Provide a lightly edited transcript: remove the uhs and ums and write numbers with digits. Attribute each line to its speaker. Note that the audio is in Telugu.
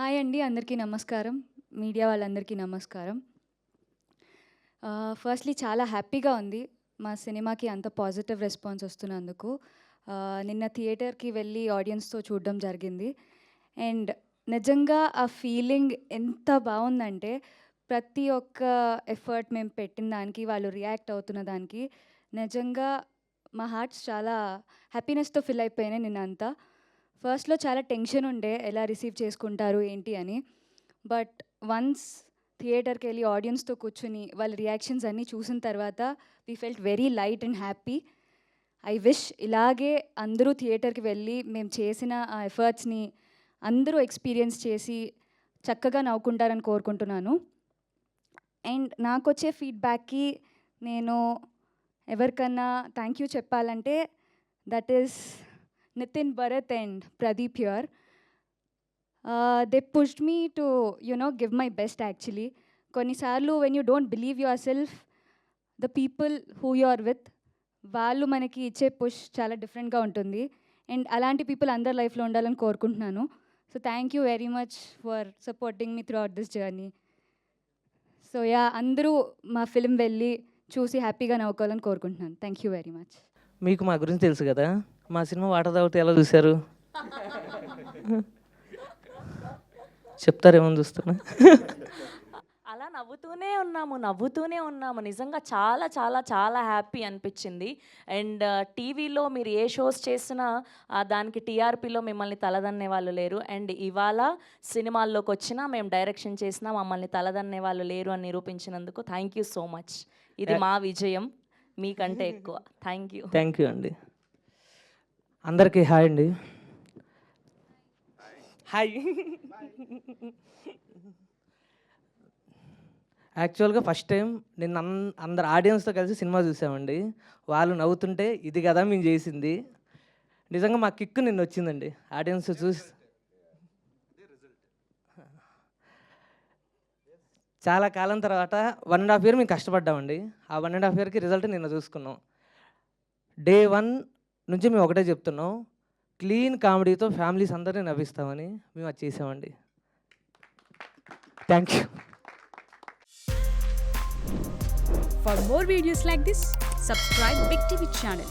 Speaker 1: హాయ్ అండి, అందరికీ నమస్కారం. మీడియా వాళ్ళందరికీ నమస్కారం. ఫస్ట్‌లీ చాలా హ్యాపీగా ఉంది మా సినిమాకి అంత పాజిటివ్ రెస్పాన్స్ వస్తున్నందుకు. నిన్న థియేటర్‌కి వెళ్ళి ఆడియన్స్‌తో చూడడం జరిగింది. అండ్ నిజంగా ఆ ఫీలింగ్ ఎంత బావుందంటే, ప్రతి ఒక్క ఎఫర్ట్ మేము పెట్టిన దానికి, వాళ్ళు రియాక్ట్ అవుతున్న దానికి నిజంగా మా హార్ట్స్ చాలా హ్యాపీనెస్‌తో ఫిల్ అయిపోయినాయి నిన్నంతా. ఫస్ట్‌లో చాలా టెన్షన్ ఉండే, ఎలా రిసీవ్ చేసుకుంటారు ఏంటి అని. బట్ వన్స్ థియేటర్‌కెళ్ళి ఆడియన్స్‌తో కూర్చొని వాళ్ళ రియాక్షన్స్ అన్నీ చూసిన తర్వాత we felt very light and happy. I wish ఇలాగే అందరూ థియేటర్‌కి వెళ్ళి మేము చేసిన ఆ ఎఫర్ట్స్‌ని అందరూ ఎక్స్‌పీరియన్స్ చేసి చక్కగా నవ్వుకుంటారని కోరుకుంటున్నాను. అండ్ నాకొచ్చే ఫీడ్‌బ్యాక్‌కి నేను ఎవరికన్నా థ్యాంక్ యూ చెప్పాలంటే that is Nitin, Bharat and Pradeep here. They pushed me to, give my best actually. కొన్నిసార్లు when you don't believe yourself, the people who you are with, వాళ్ళు మనకి ఇచ్చే పుష్ చాలా డిఫరెంట్గా ఉంటుంది. అండ్ అలాంటి పీపుల్ అందరి లైఫ్లో ఉండాలని కోరుకుంటున్నాను. So thank you very much for supporting me through out this journey. So yeah, అందరూ మా ఫిలిం వెళ్ళి చూసి హ్యాపీగా నవ్వుకోవాలని కోరుకుంటున్నాను. Thank you very much.
Speaker 2: మీకు మా గురించి తెలుసు కదా, మా సినిమా వాటర్ తాగితే ఎలా చూశారు చెప్తారేమో చూస్తున్నా.
Speaker 3: అలా నవ్వుతూనే ఉన్నాము. నిజంగా చాలా చాలా చాలా హ్యాపీ అనిపించింది. అండ్ టీవీలో మీరు ఏ షోస్ చేసినా దానికి టీఆర్పీలో మిమ్మల్ని తలదన్నే వాళ్ళు లేరు. అండ్ ఇవాళ సినిమాల్లోకి వచ్చినా మేము డైరెక్షన్ చేసినా మమ్మల్ని తలదన్నే వాళ్ళు లేరు అని నిరూపించినందుకు థ్యాంక్ యూ సో మచ్. ఇది మా విజయం మీకంటే ఎక్కువ. థ్యాంక్ యూ
Speaker 2: అండి. అందరికీ హాయ్ అండి. హాయ్. యాక్చువల్గా ఫస్ట్ టైం నిన్న అందరు ఆడియన్స్తో కలిసి సినిమా చూసామండి. వాళ్ళు నవ్వుతుంటే ఇది కదా మేము చేసింది. నిజంగా మా కిక్కు నిన్న వచ్చిందండి ఆడియన్స్ చూసి. చాలా కాలం తర్వాత 1.5 year మేము కష్టపడ్డామండి. ఆ 1.5 yearకి రిజల్ట్ నిన్న చూసుకున్నాం. డే 1 నుంచి మేము ఒకటే చెప్తున్నాం, క్లీన్ కామెడీతో ఫ్యామిలీస్ అందరినీ నవ్విస్తామని. మేము అది చేసామండి. Thank you.
Speaker 4: For more videos like this, subscribe Big TV channel.